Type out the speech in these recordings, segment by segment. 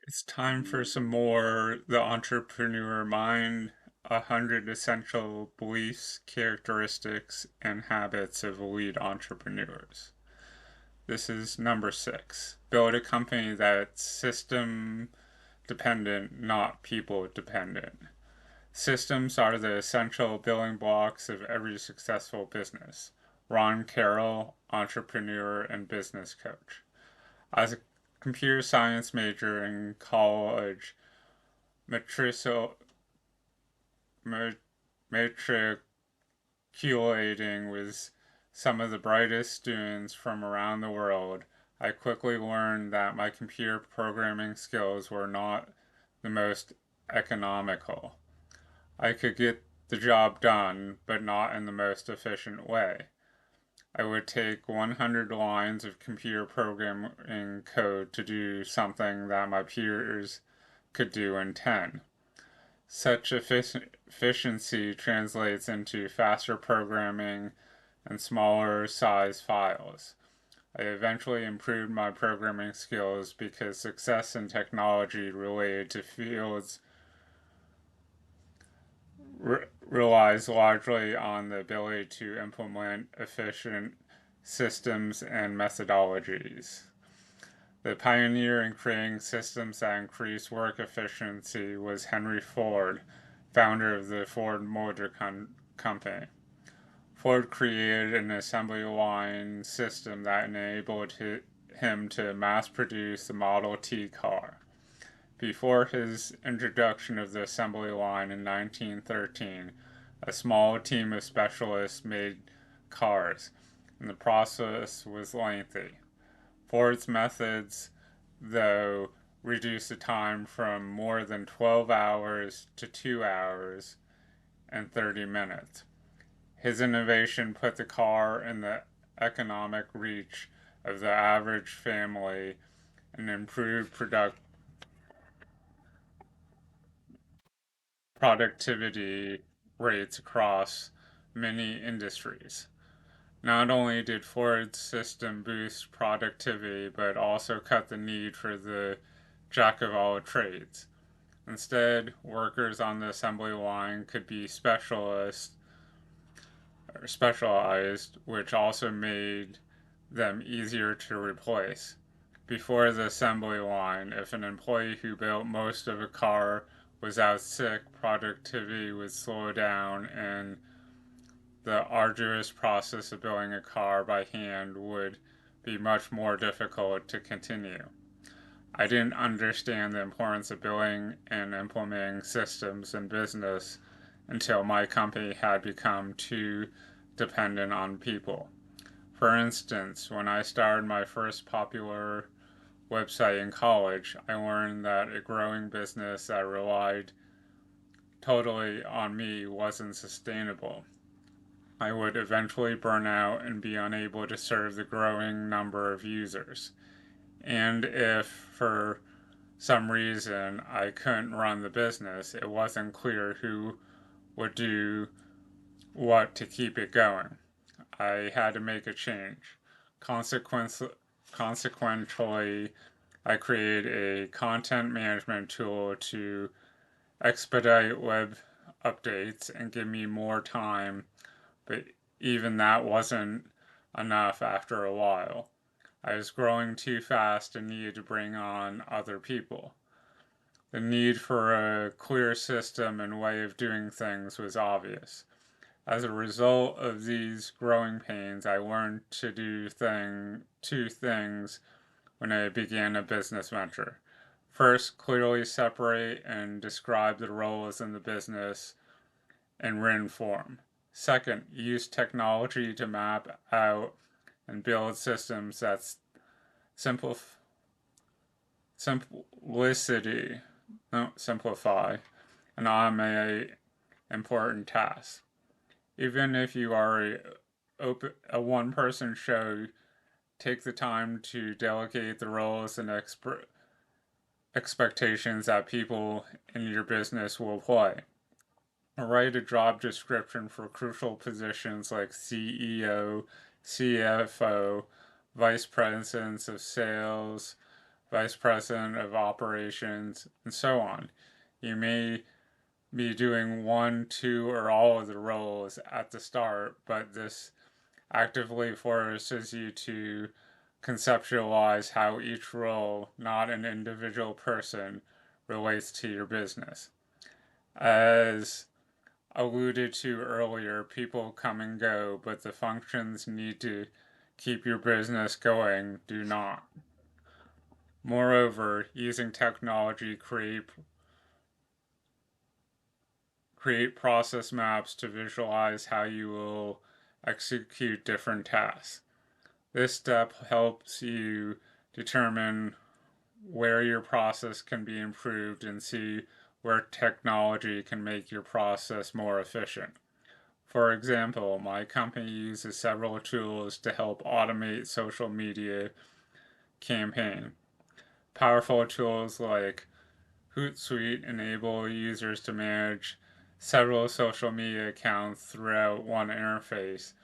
It's time for some more The Entrepreneur Mind, 100 Essential Beliefs, Characteristics, and Habits of Elite Entrepreneurs. This is number 6. Build a company that's system dependent, not people dependent. Systems are the essential building blocks of every successful business. Ron Carroll, entrepreneur and business coach. As a computer science major in college, matrico- matriculating with some of the brightest students from around the world, I quickly learned that my computer programming skills were not the most economical. I could get the job done, but not in the most efficient way. I would take 100 lines of computer programming code to do something that my peers could do in 10. Such efficiency translates into faster programming and smaller size files. I eventually improved my programming skills because success in technology related to fields relies largely on the ability to implement efficient systems and methodologies. The pioneer in creating systems that increase work efficiency was Henry Ford, founder of the Ford Motor Company. Ford created an assembly line system that enabled him to mass produce the Model T car. Before his introduction of the assembly line in 1913, a small team of specialists made cars, and the process was lengthy. Ford's methods, though, reduced the time from more than 12 hours to 2 hours and 30 minutes. His innovation put the car in the economic reach of the average family and improved productivity rates across many industries. Not only did Ford's system boost productivity, but also cut the need for the jack of all trades. Instead, workers on the assembly line could be specialized, which also made them easier to replace. Before the assembly line, if an employee who built most of a car was out sick, productivity would slow down and the arduous process of building a car by hand would be much more difficult to continue. I didn't understand the importance of building and implementing systems in business until my company had become too dependent on people. For instance, when I started my first popular website in college, I learned that a growing business that relied totally on me wasn't sustainable. I would eventually burn out and be unable to serve the growing number of users. And if for some reason I couldn't run the business, it wasn't clear who would do what to keep it going. I had to make a change. Consequently, I created a content management tool to expedite web updates and give me more time, but even that wasn't enough after a while. I was growing too fast and needed to bring on other people. The need for a clear system and way of doing things was obvious. As a result of these growing pains, I learned to do two things when I began a business venture. First, clearly separate and describe the roles in the business in written form. Second, use technology to map out and build systems that simplify simplicity, no, simplify, and automate important tasks. Even if you are a one person show, take the time to delegate the roles and expectations that people in your business will play. Write a job description for crucial positions like CEO, CFO, vice presidents of sales, vice president of operations, and so on. You may be doing one, two, or all of the roles at the start, but this actively forces you to conceptualize how each role, not an individual person, relates to your business. As alluded to earlier, people come and go, but the functions need to keep your business going do not. Moreover, using technology create process maps to visualize how you will execute different tasks. This step helps you determine where your process can be improved and see where technology can make your process more efficient. For example, my company uses several tools to help automate social media campaign. Powerful tools like Hootsuite enable users to manage several social media accounts throughout one interface,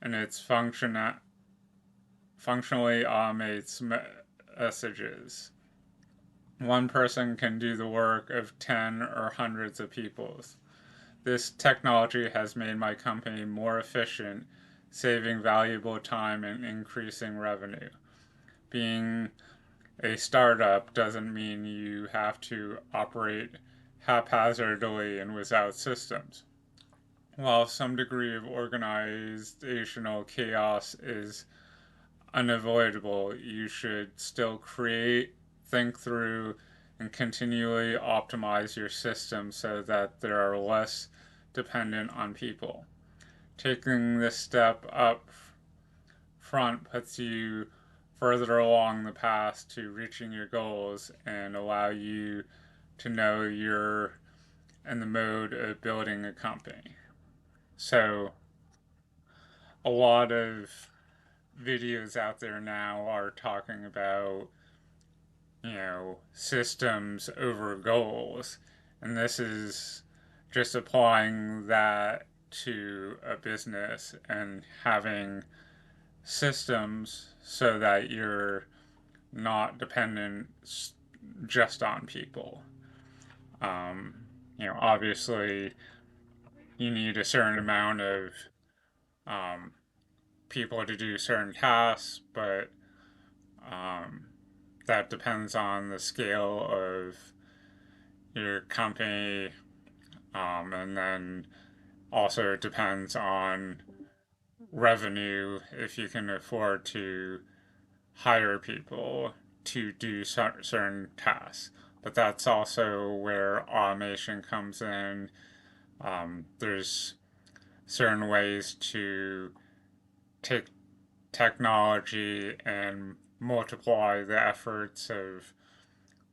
and its functionally automates messages. One person can do the work of 10 or hundreds of people. This technology has made my company more efficient, saving valuable time and increasing revenue. Being a startup doesn't mean you have to operate haphazardly and without systems. While some degree of organizational chaos is unavoidable, you should still create, think through, and continually optimize your system so that they are less dependent on people. Taking this step up front puts you further along the path to reaching your goals and allow you to know you're in the mode of building a company. So, a lot of videos out there now are talking about, systems over goals. And this is just applying that to a business and having systems so that you're not dependent just on people. Um, Obviously, you need a certain amount of um, people to do certain tasks, but um, that depends on the scale of your company, and then also it depends on revenue if you can afford to hire people to do certain tasks. But that's also where automation comes in. There's certain ways to take technology and multiply the efforts of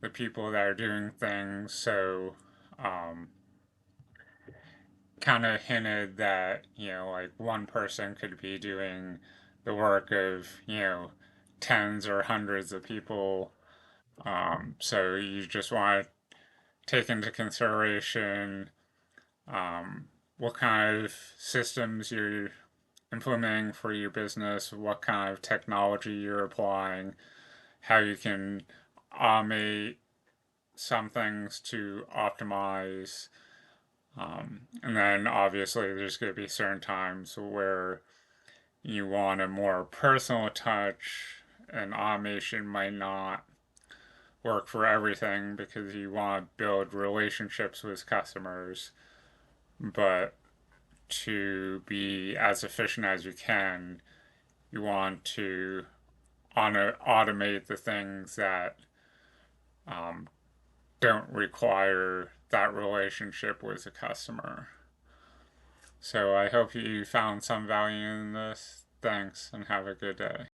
the people that are doing things. So, um, kind of hinted that, like one person could be doing the work of, tens or hundreds of people. So you just want to take into consideration um, what kind of systems you're implementing for your business, what kind of technology you're applying, how you can automate some things to optimize. And then obviously there's going to be certain times where you want a more personal touch, and automation might not work for everything because you want to build relationships with customers. But to be as efficient as you can, you want to automate the things that um, don't require that relationship with the customer. So I hope you found some value in this. Thanks and have a good day.